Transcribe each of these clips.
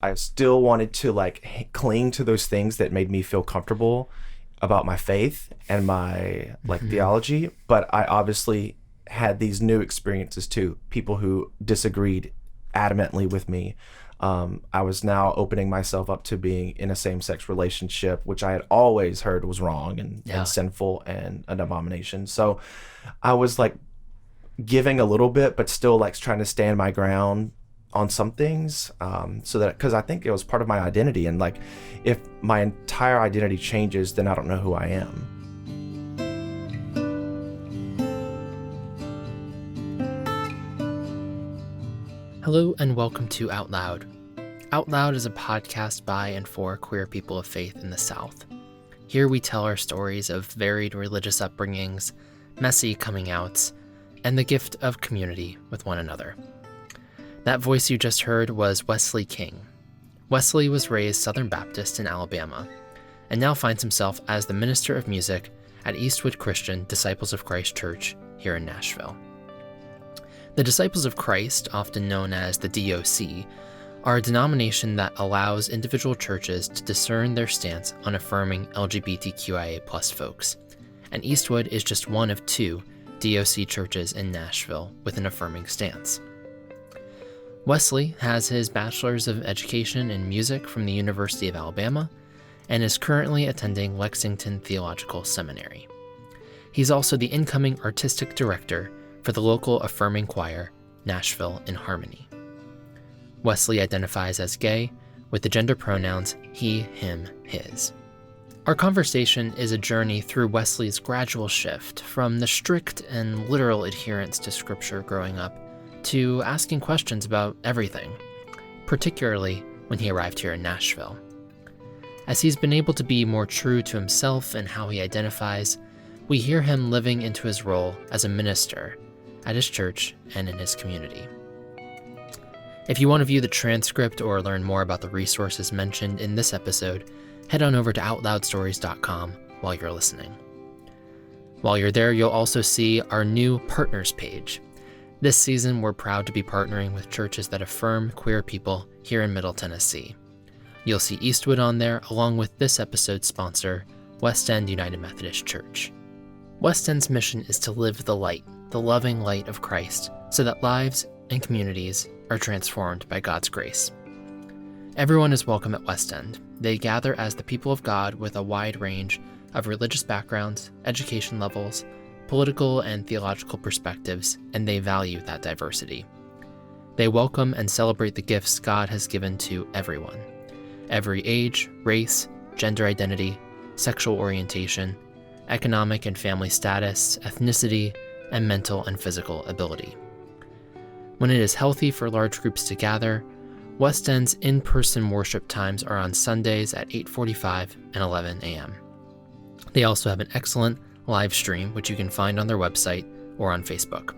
I still wanted to like cling to those things that made me feel comfortable about my faith and my like theology, but I obviously had these new experiences too. People who disagreed adamantly with me. I was now opening myself up to being in a same-sex relationship, which I had always heard was wrong and sinful and an abomination. So I was like giving a little bit, but still like trying to stand my ground on some things, so that, because I think it was part of my identity, and like if my entire identity changes, then I don't know who I am. Hello and welcome to Out Loud. Out Loud is a podcast by and for queer people of faith in the South. Here we tell our stories of varied religious upbringings, messy coming outs, and the gift of community with one another. That voice you just heard was Wesley King. Wesley was raised Southern Baptist in Alabama, and now finds himself as the minister of music at Eastwood Christian Disciples of Christ Church here in Nashville. The Disciples of Christ, often known as the DOC, are a denomination that allows individual churches to discern their stance on affirming LGBTQIA+ folks, and Eastwood is just one of two DOC churches in Nashville with an affirming stance. Wesley has his Bachelors of Education in Music from the University of Alabama and is currently attending Lexington Theological Seminary. He's also the incoming artistic director for the local affirming choir, Nashville in Harmony. Wesley identifies as gay with the gender pronouns he, him, his. Our conversation is a journey through Wesley's gradual shift from the strict and literal adherence to scripture growing up to asking questions about everything, particularly when he arrived here in Nashville. As he's been able to be more true to himself and how he identifies, we hear him living into his role as a minister at his church and in his community. If you want to view the transcript or learn more about the resources mentioned in this episode, head on over to OutLoudStories.com while you're listening. While you're there, you'll also see our new partners page. This season, we're proud to be partnering with churches that affirm queer people here in Middle Tennessee. You'll see Eastwood on there, along with this episode's sponsor, West End United Methodist Church. West End's mission is to live the light, the loving light of Christ, so that lives and communities are transformed by God's grace. Everyone is welcome at West End. They gather as the people of God with a wide range of religious backgrounds, education levels, political and theological perspectives, and they value that diversity. They welcome and celebrate the gifts God has given to everyone. Every age, race, gender identity, sexual orientation, economic and family status, ethnicity, and mental and physical ability. When it is healthy for large groups to gather, West End's in-person worship times are on Sundays at 8:45 and 11 a.m. They also have an excellent live stream, which you can find on their website or on Facebook.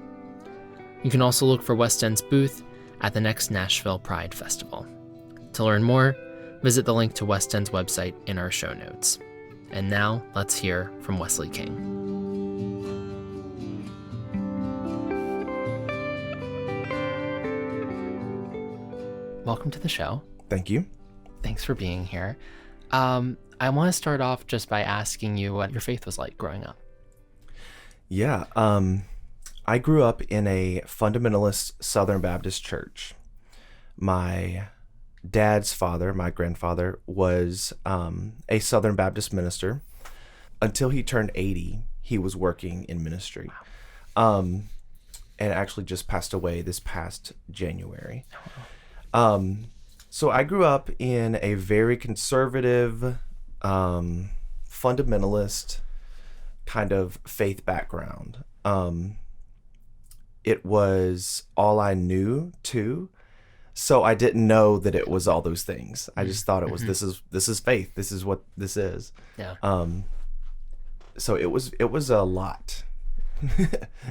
You can also look for West End's booth at the next Nashville Pride Festival. To learn more, visit the link to West End's website in our show notes. And now, let's hear from Wesley King. Welcome to the show. Thank you. Thanks for being here. I want to start off just by asking you what your faith was like growing up. Yeah, I grew up in a fundamentalist Southern Baptist church. My dad's father, my grandfather, was a Southern Baptist minister. Until he turned 80, he was working in ministry. And actually just passed away this past January. So I grew up in a very conservative, fundamentalist kind of faith background. It was all I knew too. So I didn't know that it was all those things. I just thought it was, this is faith. This is what this is. Yeah. So it was a lot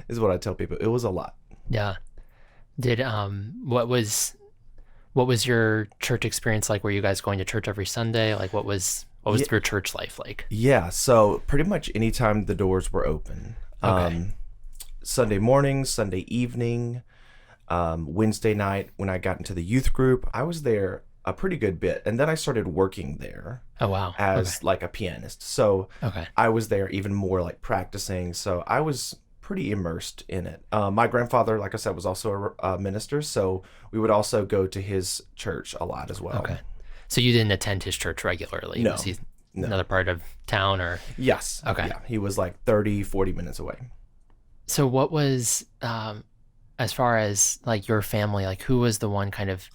is what I tell people. It was a lot. Yeah. Did, what was your church experience like? Were you guys going to church every Sunday? Like what was your church life like? Yeah. So pretty much anytime the doors were open, Okay. Sunday morning, Sunday evening, Wednesday night when I got into the youth group, I was there a pretty good bit. And then I started working there Oh, wow. as like a pianist. So Okay. I was there even more like practicing. So I was pretty immersed in it. My grandfather, like I said, was also a minister. So we would also go to his church a lot as well. Okay. So you didn't attend his church regularly? No. Was he No. another part of town or? Yes. Okay. Yeah. He was like 30, 40 minutes away. So what was, as far as like your family, like who was the one kind of,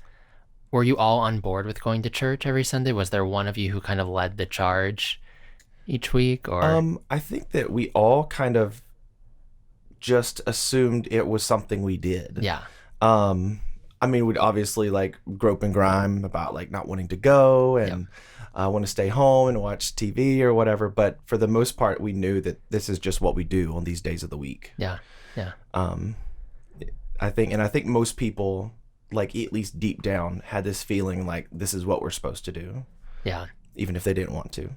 were you all on board with going to church every Sunday? Was there one of you who kind of led the charge each week or? I think that we all kind of just assumed it was something we did. Yeah. I mean, we'd obviously like grope and grime about like not wanting to go and want to stay home and watch TV or whatever. But for the most part, we knew that this is just what we do on these days of the week. Yeah. Yeah. I think most people, like at least deep down, had this feeling like this is what we're supposed to do, Yeah. even if they didn't want to.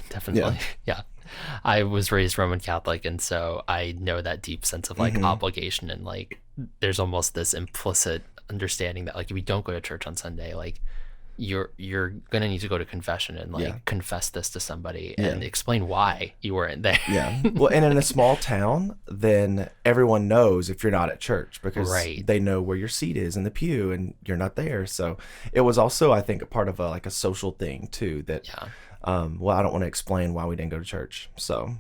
Definitely. Yeah. I was raised Roman Catholic, and so I know that deep sense of like obligation, and like there's almost this implicit understanding that like if you don't go to church on Sunday, like you're gonna need to go to confession and like confess this to somebody and explain why you weren't there. Yeah. Well, and in a small town, then everyone knows if you're not at church because they know where your seat is in the pew and you're not there. So it was also, I think, a part of a social thing too that, well, I don't want to explain why we didn't go to church. So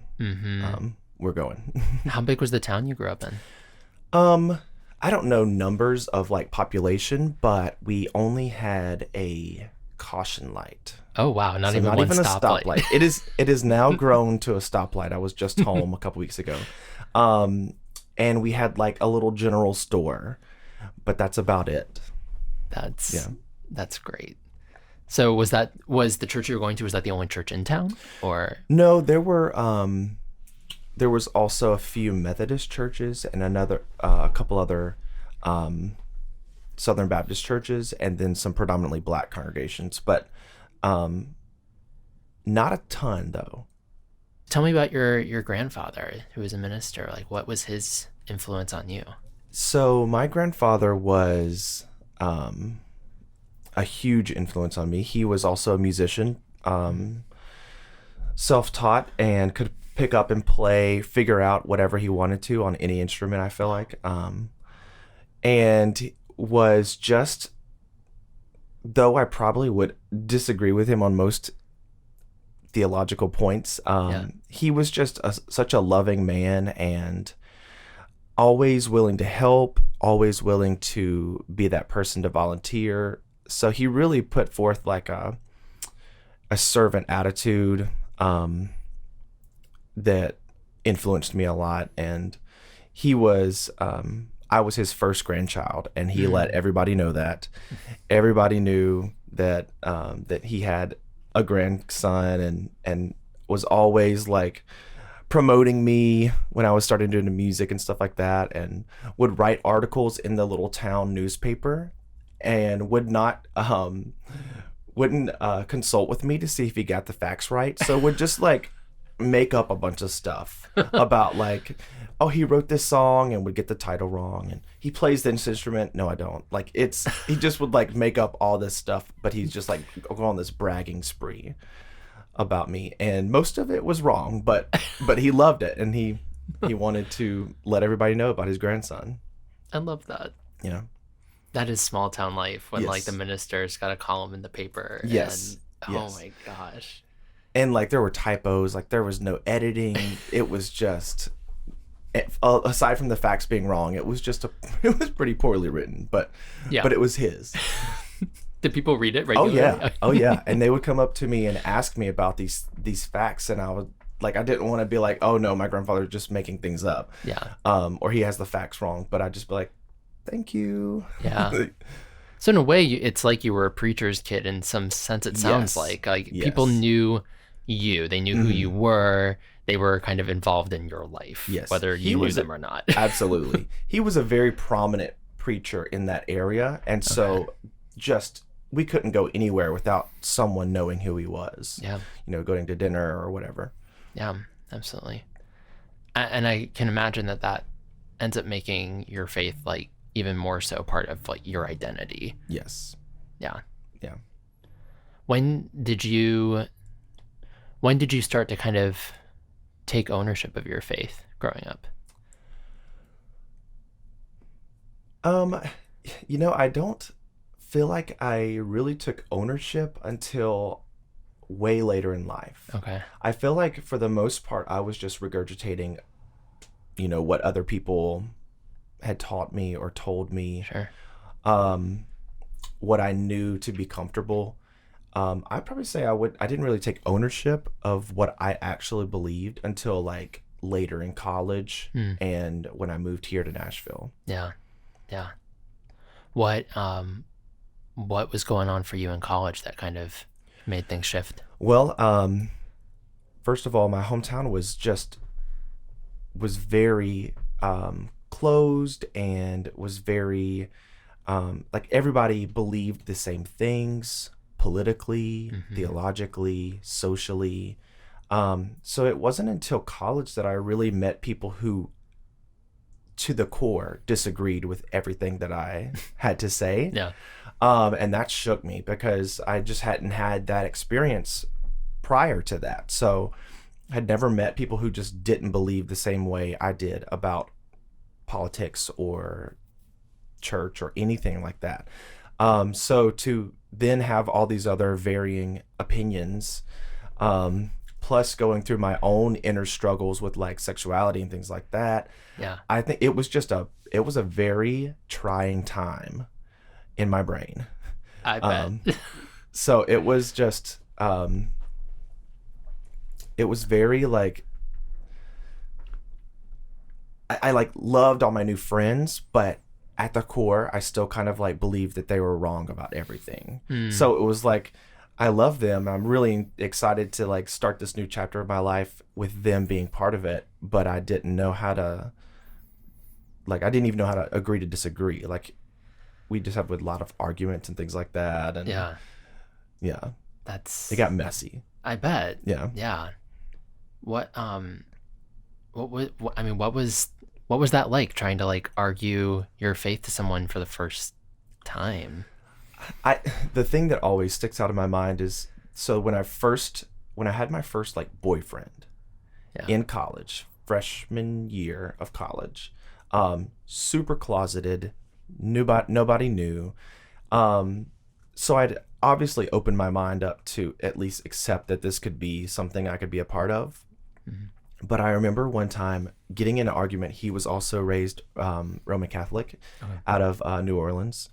we're going. How big was the town you grew up in? I don't know numbers of like population, but we only had a caution light. Oh wow, not So even not one even a stoplight. stoplight. It is now grown to a stoplight. I was just home a couple weeks ago. And we had like a little general store, but that's about it. That's great. So was the church you were going to, was that the only church in town or? No, there was also a few Methodist churches and a couple other Southern Baptist churches, and then some predominantly black congregations, but not a ton though. Tell me about your grandfather who was a minister. Like what was his influence on you? So my grandfather was a huge influence on me. He was also a musician, self-taught, and could pick up and figure out whatever he wanted to on any instrument, I feel like. And was just, though I probably would disagree with him on most theological points, he was just such a loving man and always willing to help, always willing to be that person to volunteer. So he really put forth like a servant attitude that influenced me a lot. And he was, I was his first grandchild, and he let everybody know that. Everybody knew that that he had a grandson, and was always like promoting me when I was starting doing the music and stuff like that, and would write articles in the little town newspaper, and wouldn't consult with me to see if he got the facts right. So would just like make up a bunch of stuff about like, oh, he wrote this song and would get the title wrong, and he plays this instrument. No, I don't. Like he just would like make up all this stuff, but he's just like go on this bragging spree about me, and most of it was wrong, but he loved it, and he wanted to let everybody know about his grandson. I love that. Yeah. That is small town life when like the minister's got a column in the paper. And, oh my gosh. And like there were typos, like there was no editing. It was just, aside from the facts being wrong, it was pretty poorly written, but it was his. Did people read it regularly? Oh yeah. And they would come up to me and ask me about these facts, and I would like, I didn't want to be like, oh no, my grandfather's just making things up. Yeah. Or he has the facts wrong, but I'd just be like, thank you. Yeah. So in a way, it's like you were a preacher's kid in some sense. It sounds like people knew you. They knew who you were. They were kind of involved in your life, whether you knew them or not. Absolutely. He was a very prominent preacher in that area. And so just, we couldn't go anywhere without someone knowing who he was. Yeah. Going to dinner or whatever. Yeah, absolutely. And I can imagine that ends up making your faith like even more so part of like your identity. Yes. Yeah. Yeah. When did you start to kind of take ownership of your faith growing up? I don't feel like I really took ownership until way later in life. Okay. I feel like for the most part, I was just regurgitating, what other people had taught me or told me, Sure. what I knew to be comfortable. I'd probably say I didn't really take ownership of what I actually believed until like later in college and when I moved here to Nashville. Yeah. Yeah. What was going on for you in college that kind of made things shift? Well, first of all, my hometown was very closed and was very like everybody believed the same things politically, theologically, socially. So it wasn't until college that I really met people who, to the core, disagreed with everything that I had to say. Yeah. And that shook me because I just hadn't had that experience prior to that. So I had never met people who just didn't believe the same way I did about politics or church or anything like that. So to then have all these other varying opinions, plus going through my own inner struggles with like sexuality and things like that. Yeah. I think it was a very trying time in my brain. I bet. So it was just, it was very like, I like loved all my new friends, but at the core, I still kind of like believed that they were wrong about everything. So it was like, I love them. I'm really excited to like start this new chapter of my life with them being part of it, but I didn't know how to, like, I didn't even know how to agree to disagree. Like, we just had a lot of arguments and things like that. And Yeah. it got messy. I bet. Yeah. Yeah. What was that like, trying to like argue your faith to someone for the first time? The thing that always sticks out in my mind is, so when I had my first like boyfriend in college, freshman year of college, super closeted, nobody knew. So I'd obviously opened my mind up to at least accept that this could be something I could be a part of. But I remember one time getting in an argument. He was also raised Roman Catholic out of New Orleans.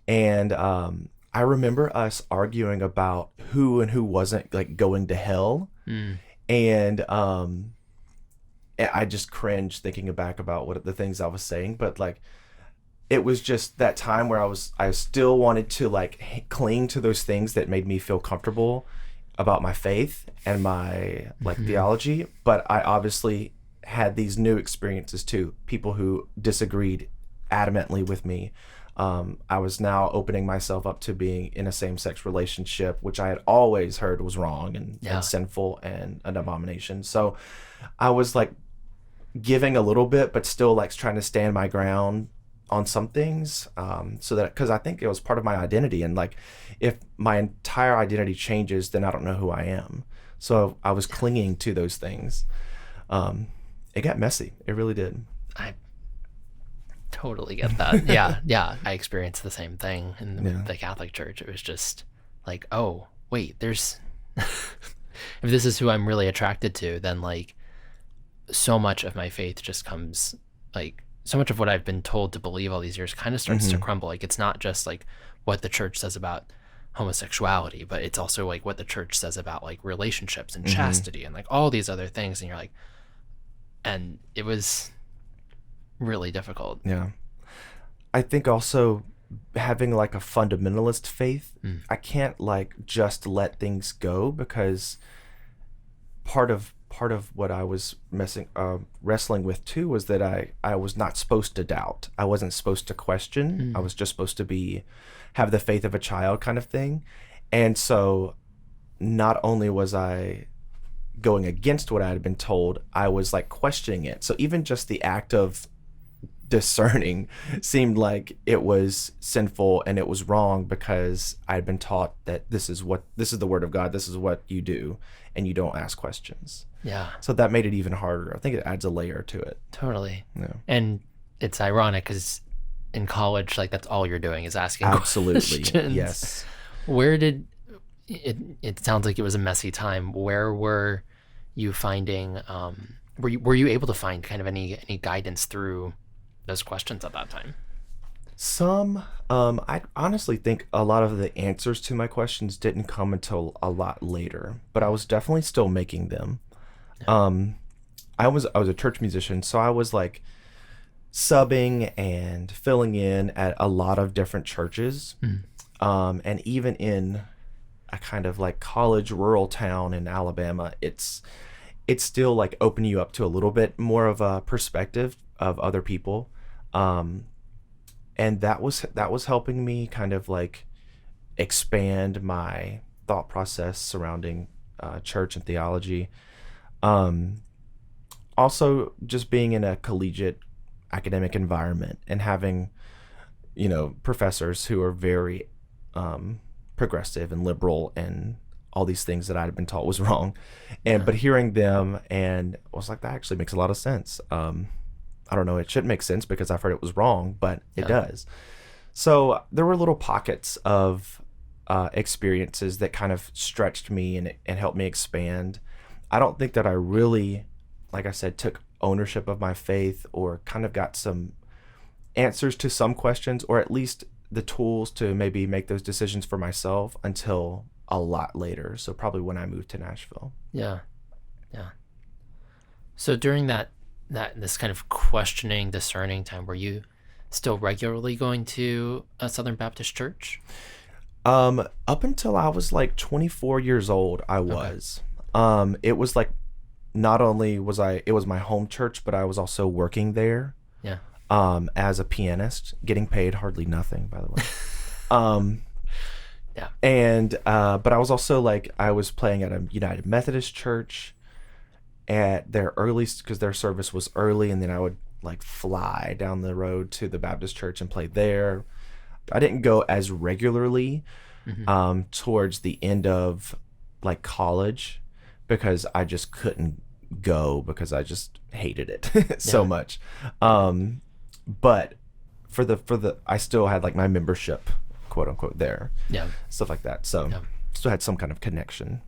And I remember us arguing about who and who wasn't like going to hell. And I just cringed thinking back about what the things I was saying. But like, it was just that time where I still wanted to like cling to those things that made me feel comfortable about my faith and my like theology. But I obviously had these new experiences too. People who disagreed adamantly with me. I was now opening myself up to being in a same-sex relationship, which I had always heard was wrong and sinful and an abomination. So I was like giving a little bit, but still like trying to stand my ground on some things, so that, because I think it was part of my identity, and like if my entire identity changes, then I don't know who I am. So I was clinging to those things. It got messy. It really did. I totally get that. Yeah. I experienced the same thing in the Catholic Church. It was just like, oh, wait, there's if this is who I'm really attracted to, then like so much of my faith just comes, like so much of what I've been told to believe all these years kind of starts to crumble. Like, it's not just like what the church says about homosexuality, but it's also like what the church says about like relationships and chastity and like all these other things. And you're like, and it was really difficult. Yeah. I think also having like a fundamentalist faith, I can't like just let things go, because part of what I was wrestling with too was that I was not supposed to doubt. I wasn't supposed to question. I was just supposed to have the faith of a child kind of thing. And so not only was I going against what I had been told, I was like questioning it. So even just the act of discerning seemed like it was sinful and it was wrong because I'd been taught that this is the word of God, this is what you do, and you don't ask questions. Yeah. So that made it even harder. I think it adds a layer to it. Totally. Yeah. And it's ironic because in college, like that's all you're doing is asking Absolutely. questions. Yes. Where did it sounds like it was a messy time. Where were you finding were you able to find kind of any guidance through those questions at that time? I honestly think a lot of the answers to my questions didn't come until a lot later, but I was definitely still making them. I was a church musician, so I was like subbing and filling in at a lot of different churches. And even in a kind of like college rural town in Alabama, it's still like open you up to a little bit more of a perspective of other people. And that was helping me kind of like expand my thought process surrounding church and theology. Also just being in a collegiate academic environment and having, professors who are very progressive and liberal and all these things that I'd been taught was wrong. But hearing them, and I was like, that actually makes a lot of sense. I don't know, it shouldn't make sense because I've heard it was wrong, but it does. So there were little pockets of experiences that kind of stretched me and helped me expand. I don't think that I really, like I said, took ownership of my faith or kind of got some answers to some questions, or at least the tools to maybe make those decisions for myself until a lot later. So probably when I moved to Nashville. Yeah. So during this kind of questioning, discerning time, were you still regularly going to a Southern Baptist church? Up until I was like 24 years old, I was. Okay. It was like, not only was it was my home church, but I was also working there. Yeah. As a pianist, getting paid hardly nothing, by the way. Yeah. And but I was also like, I was playing at a United Methodist church at their earliest, because their service was early, and then I would like fly down the road to the Baptist church and play there. I didn't go as regularly towards the end of like college, because I just couldn't go because I just hated it so much. But for the I still had like my membership, quote unquote, there. Yeah. Stuff like that. So still had some kind of connection.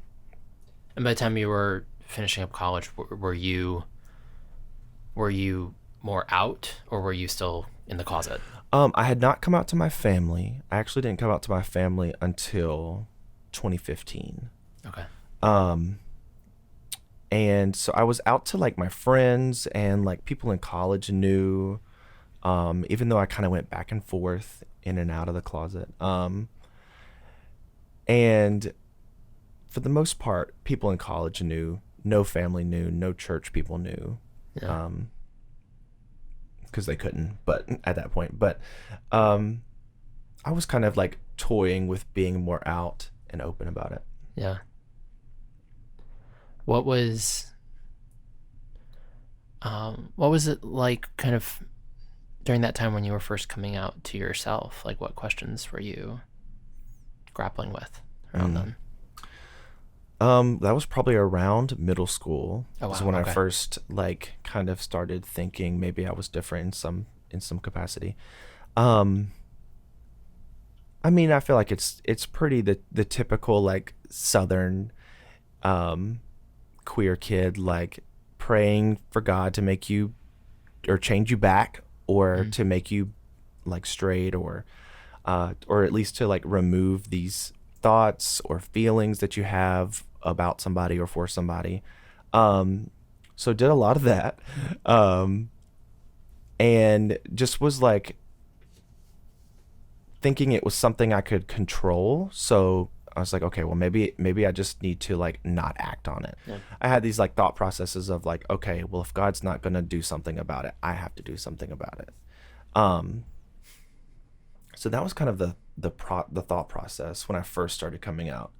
And by the time you were finishing up college, were you more out, or were you still in the closet? I had not come out to my family. I actually didn't come out to my family until 2015. Okay. And so I was out to like my friends, and like people in college knew, even though I kind of went back and forth in and out of the closet. And for the most part, people in college knew, no family knew, no church people knew. Yeah. Because they couldn't, but at that point, I was kind of like toying with being more out and open about it. Yeah. What was it like kind of during that time when you were first coming out to yourself? Like, what questions were you grappling with around then? That was probably around middle school. Oh, wow. Was when I first like kind of started thinking maybe I was different in some capacity. I mean, I feel like it's pretty the typical like Southern queer kid, like praying for God to make you or change you back, or to make you like straight, or at least to like remove these thoughts or feelings that you have about somebody or for somebody. So did a lot of that, and just was like thinking it was something I could control. So I was like, okay, well, maybe I just need to like not act on it. Yeah. I had these like thought processes of like, okay, well, if God's not going to do something about it, I have to do something about it. So that was kind of the thought process when I first started coming out.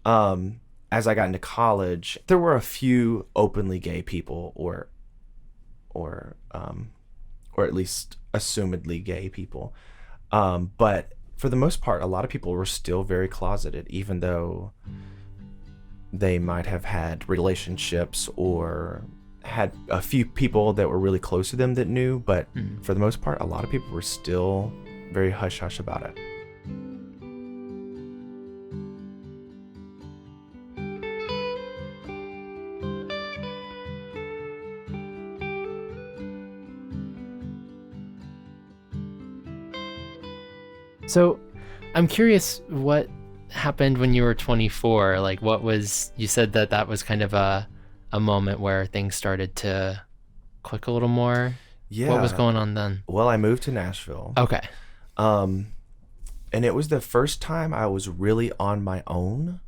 As I got into college, there were a few openly gay people, or at least assumedly gay people. But for the most part, a lot of people were still very closeted, even though they might have had relationships or had a few people that were really close to them that knew. But for the most part, a lot of people were still very hush-hush about it. So I'm curious what happened when you were 24. Like, you said that was kind of a moment where things started to click a little more. Yeah. What was going on then? Well, I moved to Nashville. Okay. And it was the first time I was really on my own.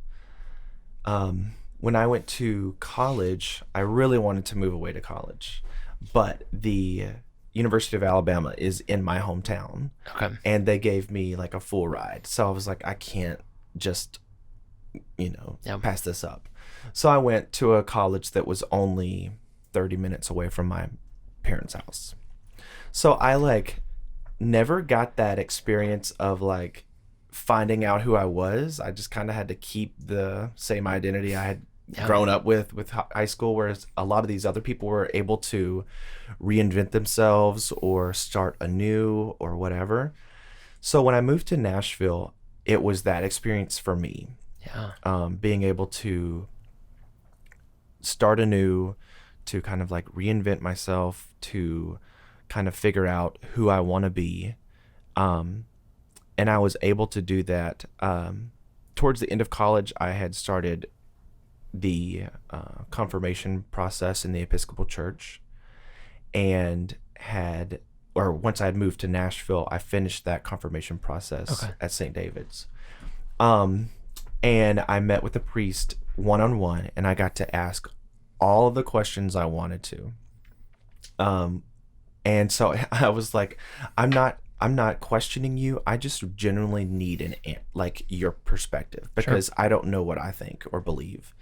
When I went to college, I really wanted to move away to college, but the University of Alabama is in my hometown. Okay. And they gave me like a full ride. So I was like, I can't just, pass this up. So I went to a college that was only 30 minutes away from my parents' house. So I never got that experience of finding out who I was. I just kind of had to keep the same identity I had grown up with high school, whereas a lot of these other people were able to reinvent themselves or start anew or whatever. So when I moved to Nashville, it was that experience for me. Yeah. Being able to start anew, to kind of reinvent myself, to kind of figure out who I want to be. And I was able to do that. Towards the end of college, I had started the confirmation process in the Episcopal Church, and once I had moved to Nashville, I finished that confirmation process at St. David's. And I met with the priest one-on-one, and I got to ask all of the questions I wanted to. And so I was like, I'm not questioning you. I just genuinely need your perspective, because I don't know what I think or believe.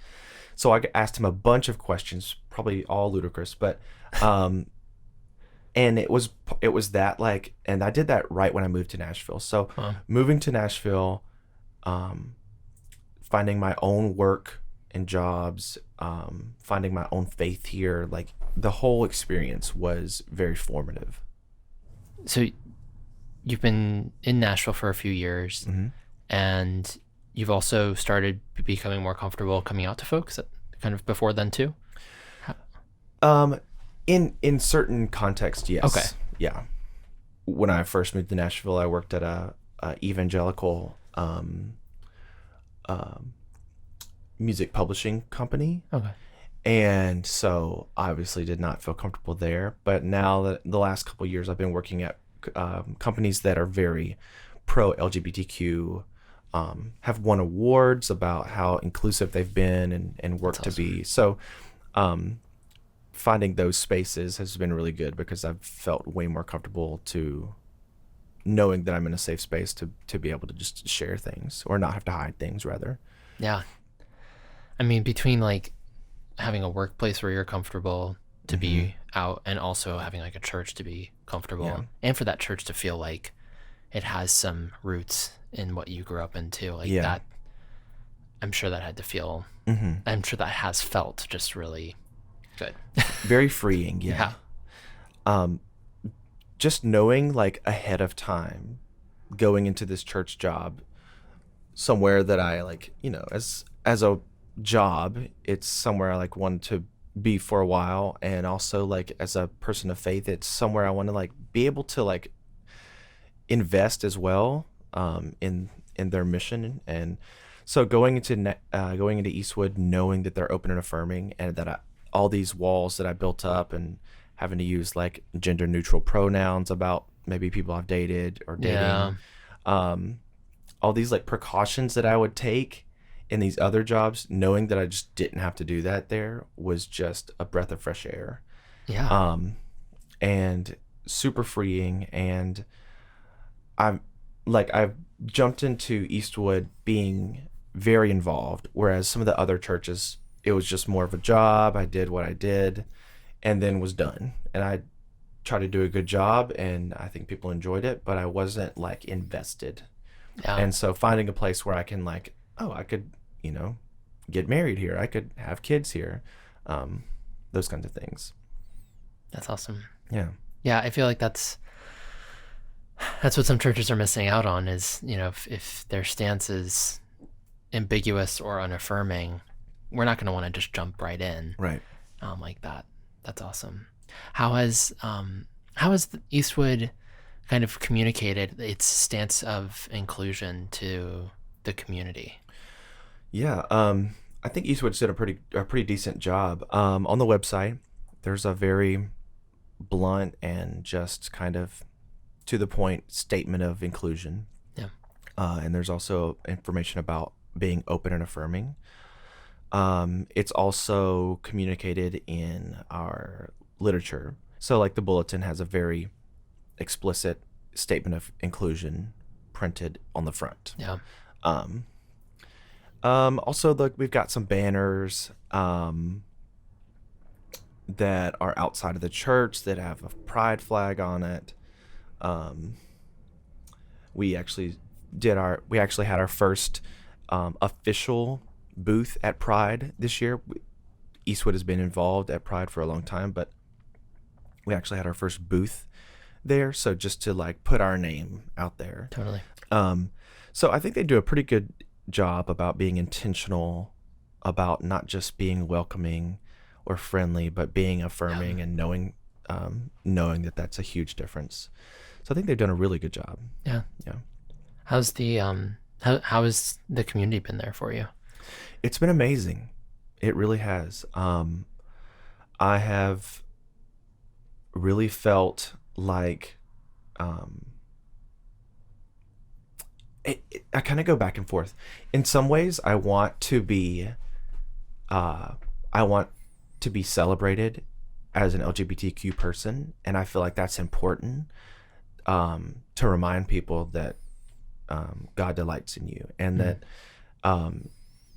So I asked him a bunch of questions, probably all ludicrous, but and it was that and I did that right when I moved to Nashville. So moving to Nashville, finding my own work and jobs, finding my own faith here, the whole experience was very formative. So you've been in Nashville for a few years, and you've also started becoming more comfortable coming out to folks kind of before then too? In certain contexts, yes. Okay. Yeah. When I first moved to Nashville, I worked at a evangelical music publishing company. Okay. And so obviously did not feel comfortable there. But now that the last couple of years, I've been working at companies that are very pro-LGBTQ, have won awards about how inclusive they've been and work to be. So finding those spaces has been really good, because I've felt way more comfortable to knowing that I'm in a safe space to be able to just share things, or not have to hide things, rather. Yeah. I mean, between having a workplace where you're comfortable to be out, and also having a church to be comfortable, and for that church to feel like it has some roots in what you grew up in too. That, I'm sure that had to feel, I'm sure that has felt just really good. Very freeing. Yeah. Just knowing ahead of time, going into this church job, somewhere that I as a job, it's somewhere I want to be for a while, and also as a person of faith, it's somewhere I want to be able to invest as well in their mission. And so going into Eastwood, knowing that they're open and affirming, and that all these walls that I built up, and having to use gender neutral pronouns about maybe people I've dated or dating, all these precautions that I would take in these other jobs, knowing that I just didn't have to do that there, was just a breath of fresh air. Yeah. And super freeing. And I've jumped into Eastwood being very involved, whereas some of the other churches, it was just more of a job. I did what I did and then was done. And try to do a good job, and I think people enjoyed it, but I wasn't like invested. Yeah. And so finding a place where I can like, oh, I could, get married here. I could have kids here. Those kinds of things. That's awesome. Yeah. Yeah, I feel like that's what some churches are missing out on is, if their stance is ambiguous or unaffirming, we're not going to want to just jump right in. Right. Like that. That's awesome. How has the Eastwood kind of communicated its stance of inclusion to the community? Yeah. I think Eastwood's did a pretty decent job. On the website, there's a very blunt and just kind of to the point statement of inclusion. Yeah. And there's also information about being open and affirming. It's also communicated in our literature. So like the bulletin has a very explicit statement of inclusion printed on the front. Yeah. Also, we've got some banners that are outside of the church that have a pride flag on it. We actually had our first official booth at Pride this year. Eastwood has been involved at Pride for a long time, but we actually had our first booth there. So just to like put our name out there. Totally. So I think they do a pretty good job about being intentional about not just being welcoming or friendly, but being affirming and knowing that that's a huge difference. So I think they've done a really good job. Yeah. Yeah. How's the how has the community been there for you? It's been amazing. It really has. I have really felt like I kind of go back and forth. In some ways, I want to be celebrated as an LGBTQ person, and I feel like that's important to remind people that God delights in you, and that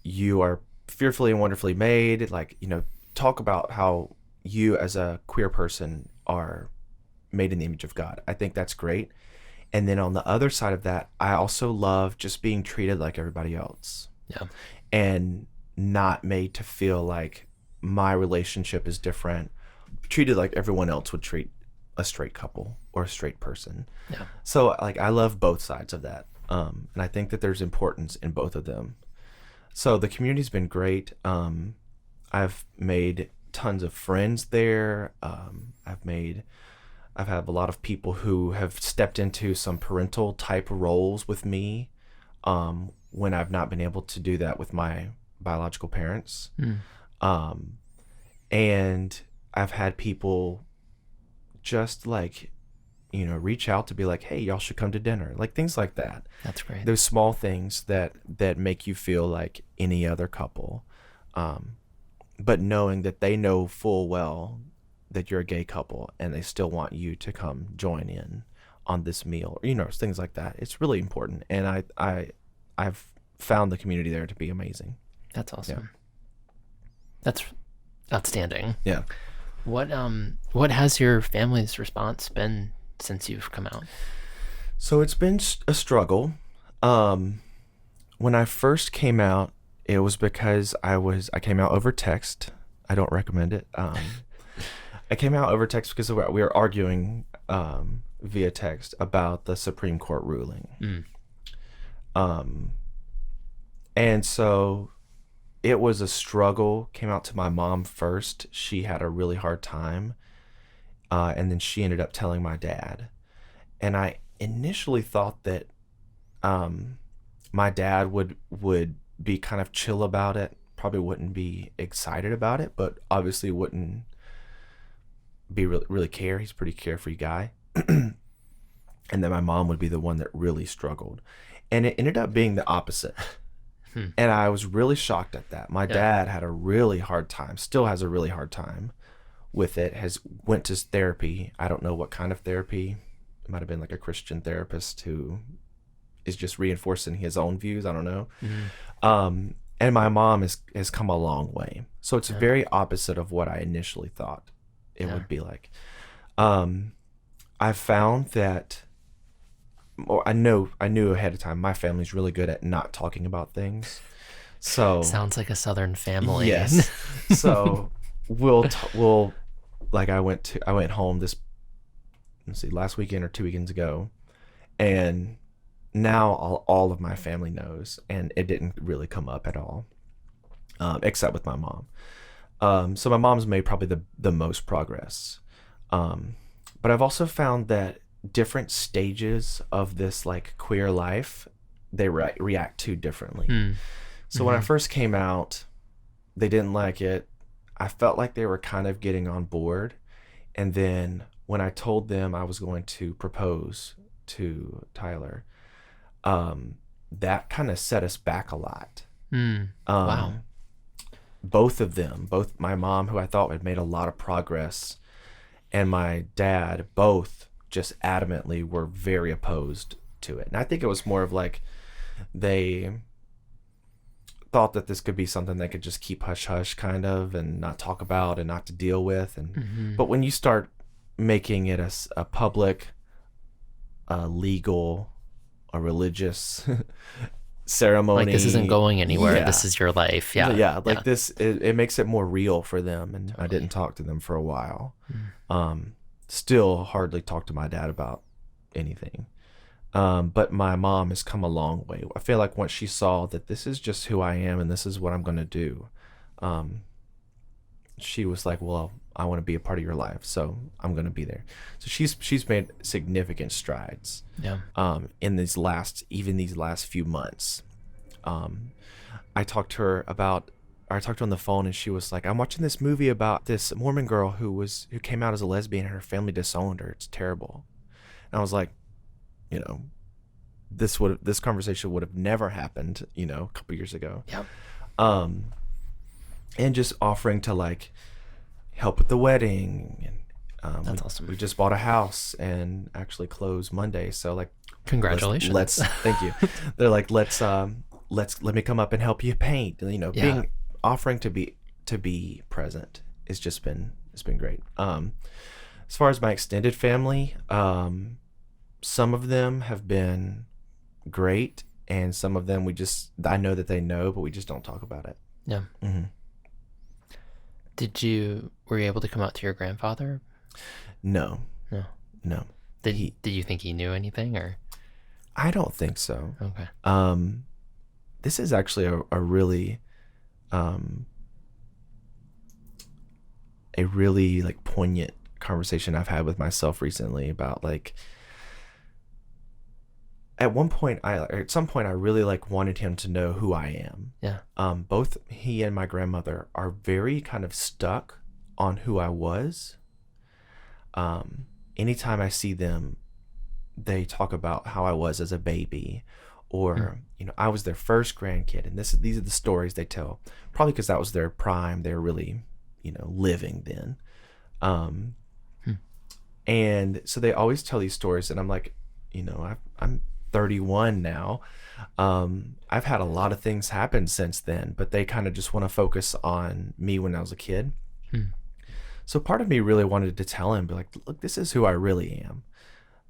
you are fearfully and wonderfully made. Like, talk about how you as a queer person are made in the image of God. I think that's great. And then on the other side of that, I also love just being treated like everybody else. Yeah. And not made to feel like my relationship is different, treated like everyone else would treat a straight couple or a straight person. Yeah. So like I love both sides of that. And I think that there's importance in both of them. So the community's been great. I've made tons of friends there. I've had a lot of people who have stepped into some parental type roles with me when I've not been able to do that with my biological parents. And I've had people just like, reach out to be like, hey, y'all should come to dinner. Like things like that. That's great. Those small things that make you feel like any other couple. But knowing that they know full well that you're a gay couple and they still want you to come join in on this meal, things like that. It's really important. And I've found the community there to be amazing. That's awesome. Yeah. That's outstanding. Yeah. What has your family's response been since you've come out? So it's been a struggle. When I first came out, it was because I came out over text. I don't recommend it. I came out over text because we were arguing via text about the Supreme Court ruling. And so it was a struggle. Came out to my mom first. She had a really hard time. And then she ended up telling my dad. And I initially thought that my dad would be kind of chill about it, probably wouldn't be excited about it, but obviously wouldn't be really care. He's a pretty carefree guy. And then my mom would be the one that really struggled. And it ended up being the opposite. And I was really shocked at that. My dad had a really hard time, still has a really hard time with it, went to therapy. I don't know what kind of therapy. It might have been like a Christian therapist who is just reinforcing his own views. I don't know. And my mom has come a long way. So it's very opposite of what I initially thought it would be like. I've found that, or I knew ahead of time, my family's really good at not talking about things. So Sounds like a Southern family. yes, so we'll like I went home last weekend or 2 weekends ago, and now all of my family knows, and it didn't really come up at all, except with my mom. So my mom's made probably the most progress. But I've also found that different stages of this like queer life, they react to differently. So when I first came out, they didn't like it. I felt like they were kind of getting on board. And then when I told them I was going to propose to Tyler, that kind of set us back a lot. Wow. Both of them, both my mom, who I thought had made a lot of progress, and my dad, both just adamantly were very opposed to it. And I think it was more of like they thought that this could be something they could just keep hush-hush kind of and not talk about and not to deal with. And but when you start making it a public, legal, a religious ceremony, Like, this isn't going anywhere. Yeah. This is your life. Yeah. Yeah, like this, it makes it more real for them. And Totally. I didn't talk to them for a while. Still hardly talk to my dad about anything. But my mom has come a long way. I feel like once she saw that this is just who I am and this is what I'm going to do, she was like, well, I want to be a part of your life, so I'm going to be there. So she's made significant strides. Yeah. In these last few months. I talked to her on the phone, and she was like, I'm watching this movie about this Mormon girl who came out as a lesbian and her family disowned her. It's terrible. And I was like, this conversation would have never happened, a couple years ago. Yep. And just offering to like help with the wedding. And That's awesome. We just bought a house and actually closed Monday. So like, Congratulations. Let's thank you. They're like, let me come up and help you paint. And, offering to be present it's been great. As far as my extended family, some of them have been great, and some of them I know that they know, but we just don't talk about it. Yeah. Mm-hmm. Were you able to come out to your grandfather? No. Did you think he knew anything, or? I don't think so. Okay. This is actually a really like poignant conversation I've had with myself recently about like, at some point I really like wanted him to know who I am. Yeah. Both he and my grandmother are very kind of stuck on who I was. Anytime I see them, they talk about how I was as a baby, or I was their first grandkid, and these are the stories they tell, probably because that was their prime. They're really living then. And so they always tell these stories, and I'm like, I'm 31 now. I've had a lot of things happen since then, but they kind of just want to focus on me when I was a kid. So part of me really wanted to tell him, be like, look, this is who I really am.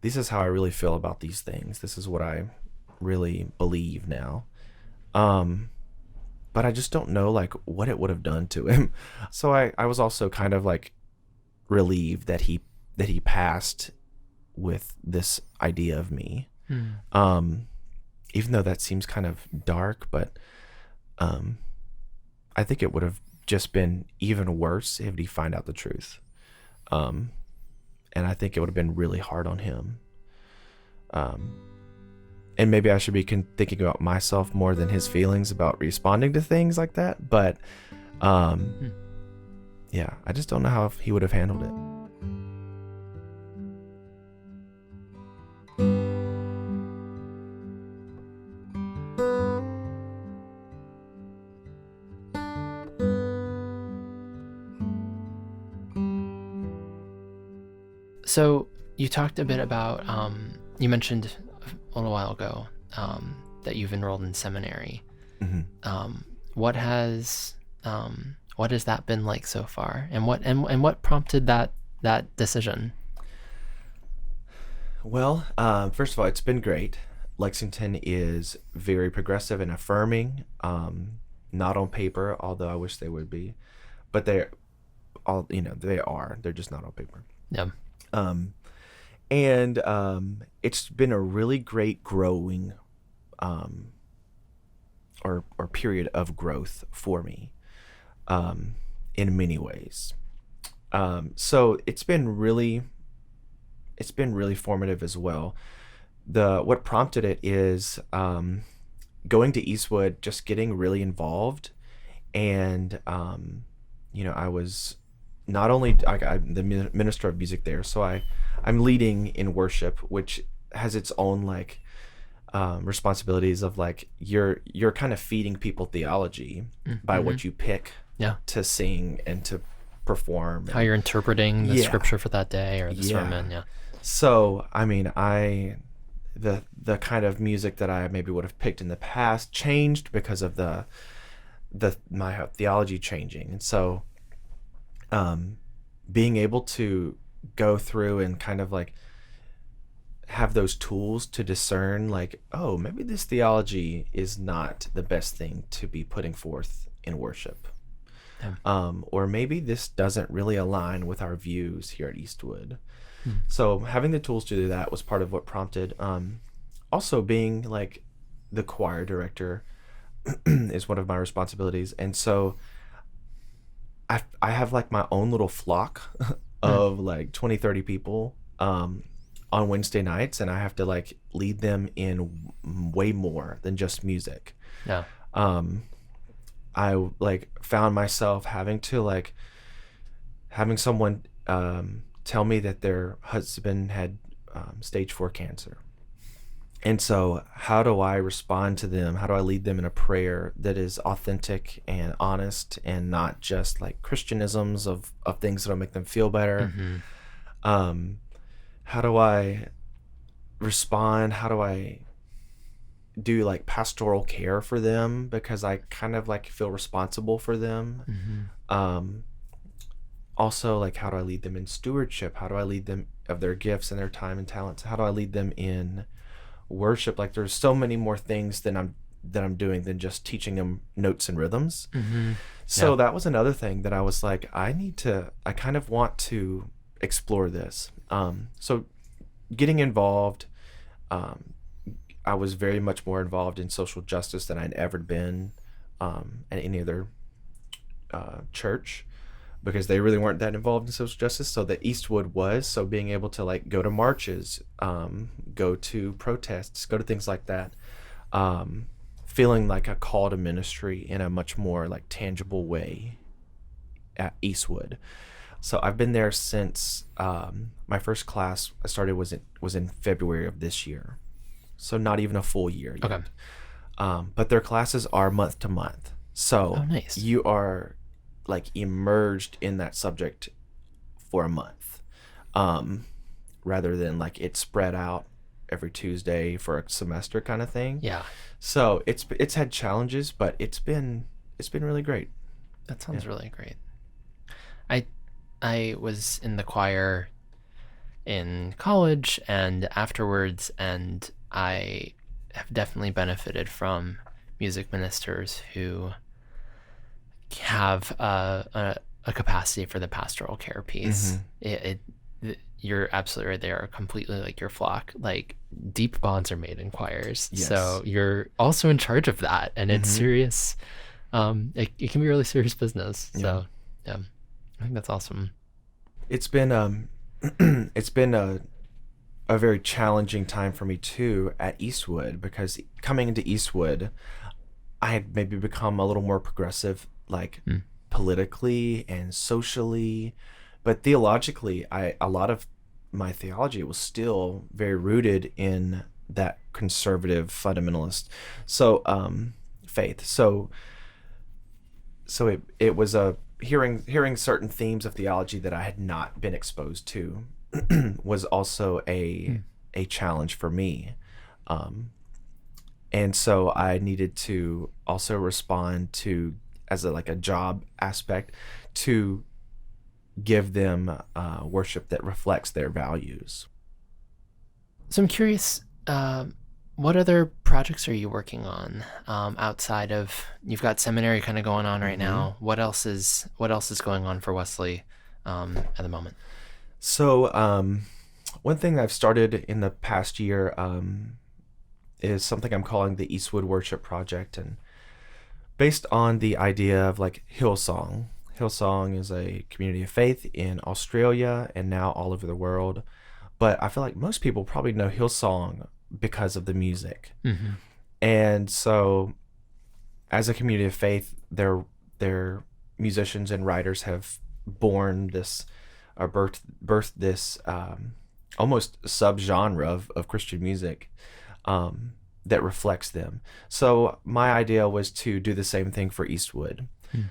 This is how I really feel about these things. This is what I really believe now. But I just don't know like what it would have done to him. So I was also kind of like relieved that he passed with this idea of me. Even though that seems kind of dark, but I think it would have just been even worse if he found out the truth. And I think it would have been really hard on him. And maybe I should be thinking about myself more than his feelings about responding to things like that. But yeah, I just don't know how he would have handled it. So you talked a bit about, you mentioned a little while ago that you've enrolled in seminary. Mm-hmm. What has that been like so far, and what prompted that decision? Well, first of all, it's been great. Lexington is very progressive and affirming, not on paper, although I wish they would be, but they're all, they are. They're just not on paper. Yeah. Um, and it's been a really great growing or period of growth for me in many ways. So it's been really formative as well. What prompted it is going to Eastwood, just getting really involved, and I was not only I'm the minister of music there, so I'm leading in worship, which has its own like responsibilities of like you're kind of feeding people theology by what you pick to sing and to perform, how you're interpreting the scripture for that day or the sermon. So I mean, the kind of music that I maybe would have picked in the past changed because of my theology changing. And so being able to go through and kind of like have those tools to discern like, oh, maybe this theology is not the best thing to be putting forth in worship. Or maybe this doesn't really align with our views here at Eastwood. So having the tools to do that was part of what prompted. Also being like the choir director is one of my responsibilities. And so I have like my own little flock of like 20, 30 people on Wednesday nights, and I have to like lead them in way more than just music. Yeah. I like found myself having someone tell me that their husband had stage 4 cancer. And so how do I respond to them? How do I lead them in a prayer that is authentic and honest and not just like Christianisms of things that'll make them feel better? How do I respond? How do I do like pastoral care for them? Because I kind of like feel responsible for them. Also, like, how do I lead them in stewardship? How do I lead them of their gifts and their time and talents? How do I lead them in worship? Like, there's so many more things that I'm doing than just teaching them notes and rhythms. So that was another thing that I was like, I kind of want to explore this. So getting involved, I was very much more involved in social justice than I'd ever been at any other church, because they really weren't that involved in social justice. So the Eastwood was, so being able to like go to marches, go to protests, go to things like that, feeling like a call to ministry in a much more like tangible way at Eastwood. So I've been there since my first class I started was in February of this year. So not even a full year yet. Okay. But their classes are month to month. So nice. You are like immersed in that subject for a month, rather than like it's spread out every Tuesday for a semester kind of thing. Yeah. So it's had challenges, but it's been really great. That sounds really great. I was in the choir in college and afterwards, and I have definitely benefited from music ministers who have a capacity for the pastoral care piece. You're absolutely right. They are completely like your flock. Like, deep bonds are made in choirs. Yes. So you're also in charge of that, and it's serious. It can be really serious business. So yeah, I think that's awesome. It's been it's been a very challenging time for me too at Eastwood, because coming into Eastwood, I had maybe become a little more progressive, like politically and socially, but theologically, a lot of my theology was still very rooted in that conservative fundamentalist faith. So it was hearing certain themes of theology that I had not been exposed to was also a challenge for me. And so I needed to also respond to, as a job aspect, to give them worship that reflects their values. So I'm curious, what other projects are you working on outside of, you've got seminary kind of going on right now. What else is going on for Wesley at the moment? So one thing I've started in the past year is something I'm calling the Eastwood Worship Project, and based on the idea of like Hillsong. Hillsong is a community of faith in Australia and now all over the world. But I feel like most people probably know Hillsong because of the music. Mm-hmm. And so as a community of faith, their musicians and writers have born this or birthed this almost subgenre of Christian music that reflects them. So my idea was to do the same thing for Eastwood.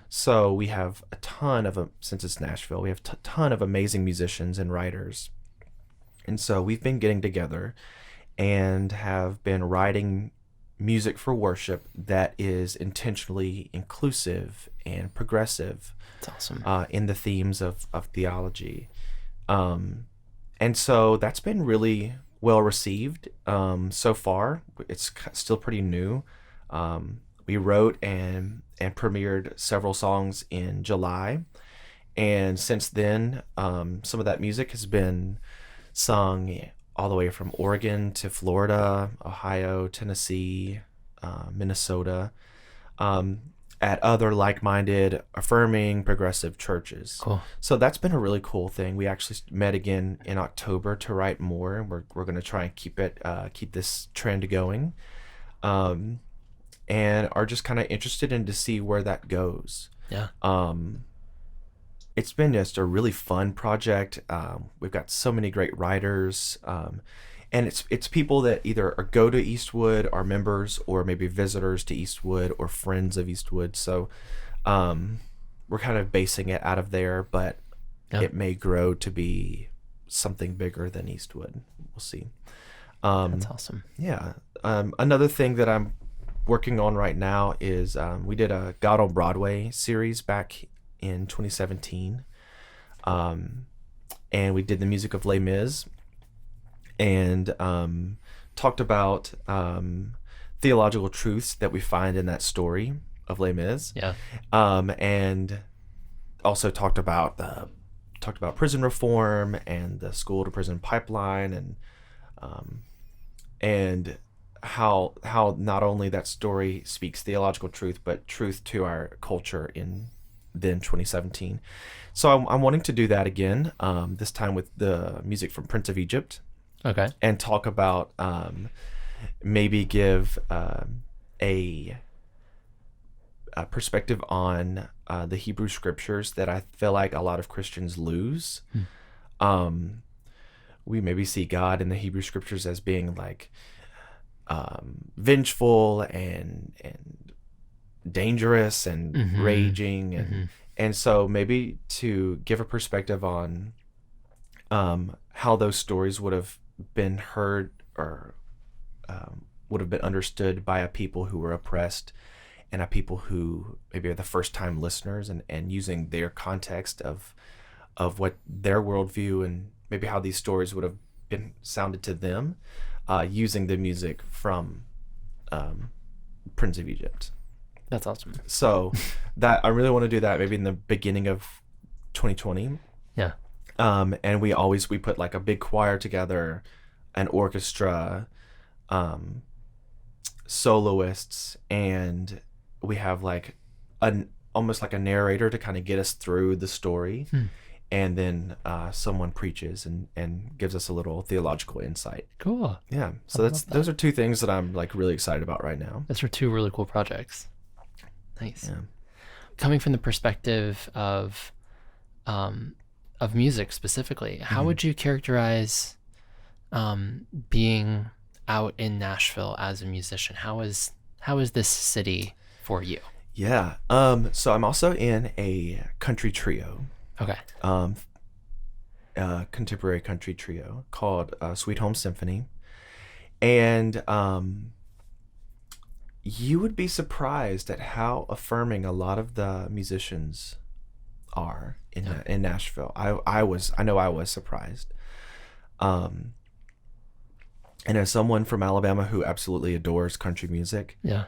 So we have a ton of, since it's Nashville, we have a ton of amazing musicians and writers. And so we've been getting together and have been writing music for worship that is intentionally inclusive and progressive. That's awesome. In the themes of theology. And so that's been really well received so far. It's still pretty new. We wrote and premiered several songs in July. And since then, some of that music has been sung all the way from Oregon to Florida, Ohio, Tennessee, Minnesota, at other like-minded, affirming, progressive churches. Cool. So that's been a really cool thing. We actually met again in October to write more, and we're going to try and keep this trend going, and are just kind of interested in to see where that goes. Yeah. It's been just a really fun project. We've got so many great writers, and it's people that either go to Eastwood, are members, or maybe visitors to Eastwood, or friends of Eastwood. So we're kind of basing it out of there, but it may grow to be something bigger than Eastwood. We'll see. That's awesome. Yeah. Another thing that I'm working on right now is we did a God on Broadway series back in 2017, and we did the music of Les Mis, and talked about theological truths that we find in that story of Les Mis. Yeah. And also talked about prison reform and the school to prison pipeline, and how not only that story speaks theological truth, but truth to our culture in then 2017. So I'm wanting to do that again, this time with the music from Prince of Egypt. Okay. And talk about maybe give a perspective on the Hebrew scriptures that I feel like a lot of Christians lose. We maybe see God in the Hebrew scriptures as being like vengeful and dangerous and raging, and so maybe to give a perspective on how those stories would have been heard or would have been understood by a people who were oppressed, and a people who maybe are the first time listeners, and using their context of what their worldview and maybe how these stories would have been sounded to them, using the music from Prince of Egypt. That's awesome. So that I really want to do that maybe in the beginning of 2020. Yeah. And we put like a big choir together, an orchestra, soloists, and we have like almost like a narrator to kind of get us through the story. And then someone preaches and gives us a little theological insight. Cool. Yeah. So those are two things that I'm like really excited about right now. Those are two really cool projects. Nice. Yeah. Coming from the perspective of music specifically, how would you characterize being out in Nashville as a musician? How is this city for you? Yeah. So I'm also in a country trio. Okay. Contemporary country trio called Sweet Home Symphony, and you would be surprised at how affirming a lot of the musicians are in Nashville. I know I was surprised. And as someone from Alabama who absolutely adores country music, Yeah.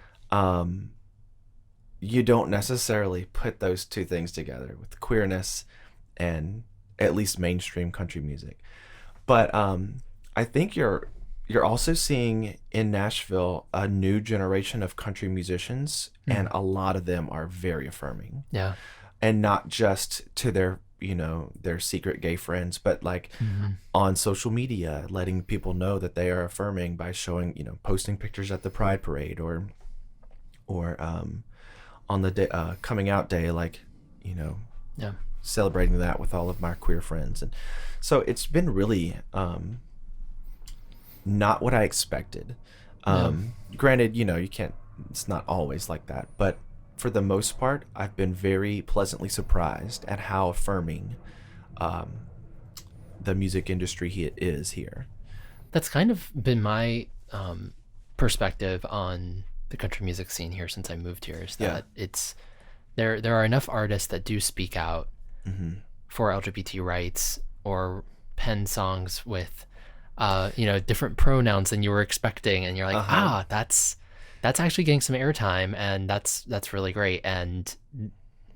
You don't necessarily put those two things together with queerness and at least mainstream country music. But I think you're also seeing in Nashville a new generation of country musicians, and a lot of them are very affirming. Yeah. And not just to their their secret gay friends, but like on social media, letting people know that they are affirming by showing, posting pictures at the Pride Parade or on the day, coming out day, like, Yeah. celebrating that with all of my queer friends. And so it's been really not what I expected. Granted, you can't, it's not always like that, but for the most part, I've been very pleasantly surprised at how affirming the music industry is here. That's kind of been my perspective on the country music scene here since I moved here, is that it's there are enough artists that do speak out for LGBT rights or pen songs with different pronouns than you were expecting, and you're like, that's actually getting some airtime, and that's really great. And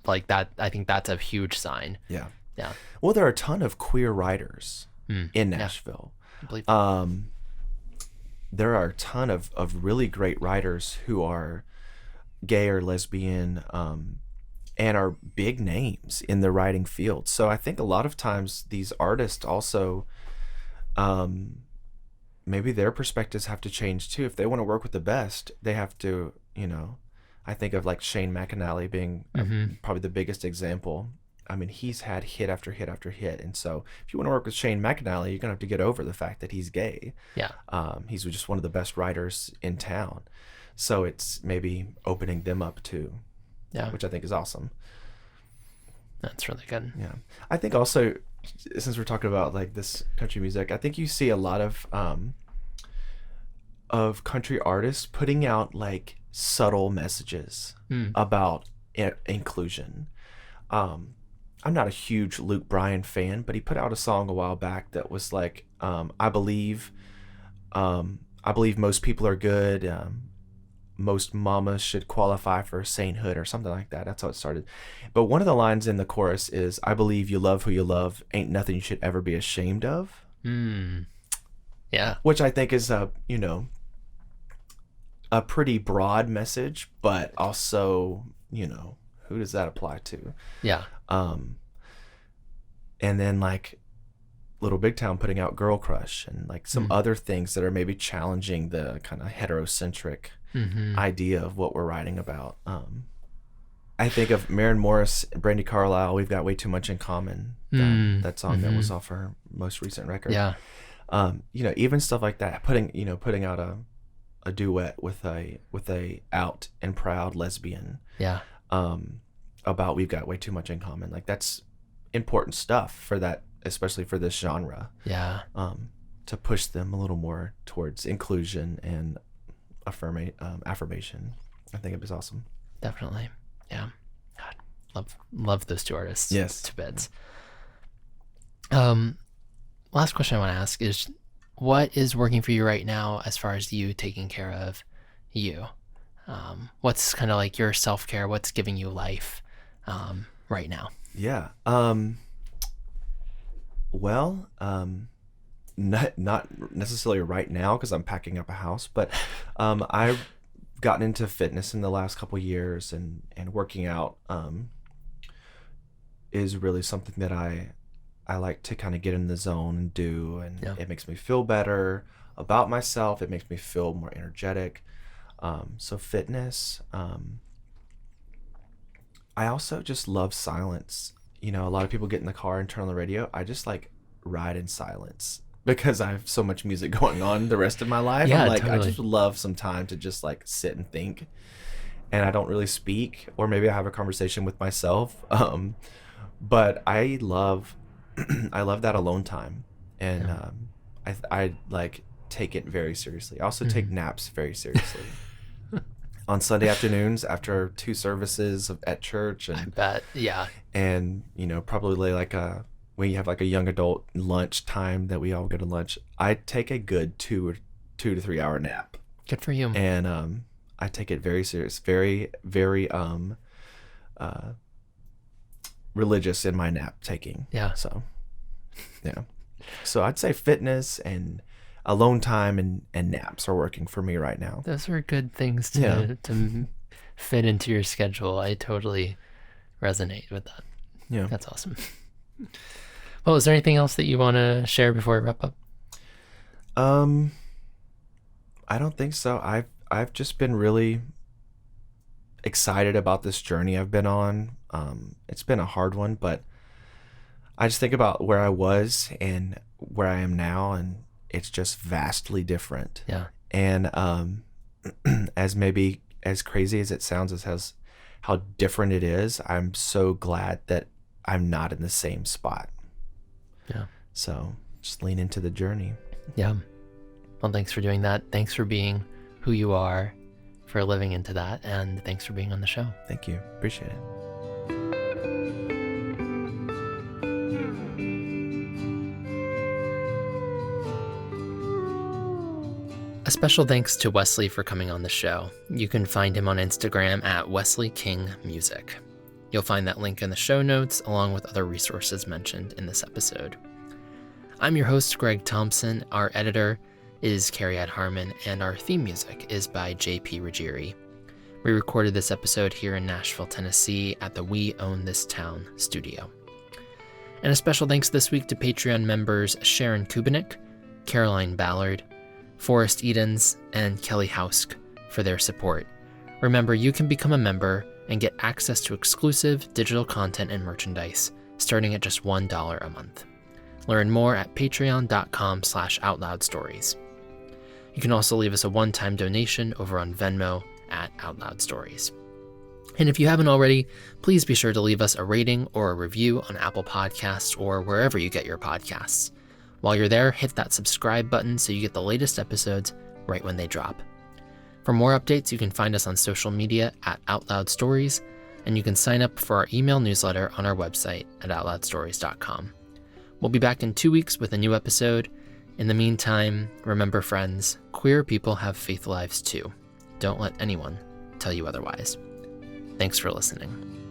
like that, I think that's a huge sign. Yeah. Yeah. Well, there are a ton of queer writers in Nashville. I believe that. There are a ton of really great writers who are gay or lesbian and are big names in the writing field. So I think a lot of times these artists also, maybe their perspectives have to change too. If they want to work with the best, they have to, I think of like Shane McAnally being probably the biggest example. I mean, he's had hit after hit after hit. And so if you want to work with Shane McAnally, you're going to have to get over the fact that he's gay. Yeah. He's just one of the best writers in town. So it's maybe opening them up too, which I think is awesome. That's really good. Yeah. I think also, since we're talking about like this country music, I think you see a lot of country artists putting out like subtle messages about inclusion. I'm not a huge Luke Bryan fan, but he put out a song a while back that was like, I believe most people are good. Most mamas should qualify for sainthood or something like that. That's how it started. But one of the lines in the chorus is, I believe you love who you love. Ain't nothing you should ever be ashamed of. Yeah. Which I think is a pretty broad message, but also, who does that apply to? Yeah. And then like Little Big Town putting out Girl Crush and like some other things that are maybe challenging the kind of heterocentric idea of what we're writing about. I think of Maren Morris, Brandi Carlile, We've Got Way Too Much in Common. That song that was off her most recent record. Yeah. Even stuff like that, putting out a duet with a out and proud lesbian. Yeah. About We've Got Way Too Much in Common. Like that's important stuff for that, especially for this genre. Yeah. To push them a little more towards inclusion and affirmation. I think it was awesome. Definitely. Yeah. God, love those two artists. Yes. To bits. Last question I want to ask is, what is working for you right now as far as you taking care of you? What's kind of like your self-care? What's giving you life right now? Yeah. Well, not necessarily right now because I'm packing up a house, but I've gotten into fitness in the last couple of years, and working out is really something that I like to kind of get in the zone and do, and it makes me feel better about myself. It makes me feel more energetic. So fitness. I also just love silence. A lot of people get in the car and turn on the radio. I just like ride in silence because I have so much music going on the rest of my life. Yeah, I'm like, totally. I just love some time to just like sit and think, and I don't really speak, or maybe I have a conversation with myself. But I love that alone time, and I like take it very seriously. I also take naps very seriously. On Sunday afternoons after 2 services at church, and I bet. Yeah. and probably like when you have like a young adult lunch time that we all go to lunch, I take a good 2 2 to 3 hour nap. Good for you. And I take it very serious, very, very religious in my nap taking. Yeah. So, yeah. So I'd say fitness and alone time and naps are working for me right now. Those are good things to fit into your schedule. I totally resonate with that. Yeah. That's awesome. Well, is there anything else that you want to share before we wrap up? I don't think so. I've just been really excited about this journey I've been on. It's been a hard one, but I just think about where I was and where I am now, and it's just vastly different. Yeah. And as crazy as it sounds, as how different it is, I'm so glad that I'm not in the same spot. Yeah. So just lean into the journey. Yeah. Well, thanks for doing that. Thanks for being who you are, for living into that, and thanks for being on the show. Thank you. Appreciate it. A special thanks to Wesley for coming on the show. You can find him on Instagram at Wesley King Music. You'll find that link in the show notes, along with other resources mentioned in this episode. I'm your host, Greg Thompson. Our editor is Carrie Ad Harmon, and our theme music is by J.P. Ruggieri. We recorded this episode here in Nashville, Tennessee at the We Own This Town studio. And a special thanks this week to Patreon members Sharon Kubinik, Caroline Ballard, Forrest Edens, and Kelly Hausk for their support. Remember, you can become a member and get access to exclusive digital content and merchandise starting at just $1 a month. Learn more at patreon.com/outloudstories. You can also leave us a one-time donation over on Venmo at OutLoudStories. And if you haven't already, please be sure to leave us a rating or a review on Apple Podcasts or wherever you get your podcasts. While you're there, hit that subscribe button so you get the latest episodes right when they drop. For more updates, you can find us on social media at OutLoudStories, and you can sign up for our email newsletter on our website at OutLoudStories.com. We'll be back in 2 weeks with a new episode. In the meantime, remember, friends, queer people have faith lives too. Don't let anyone tell you otherwise. Thanks for listening.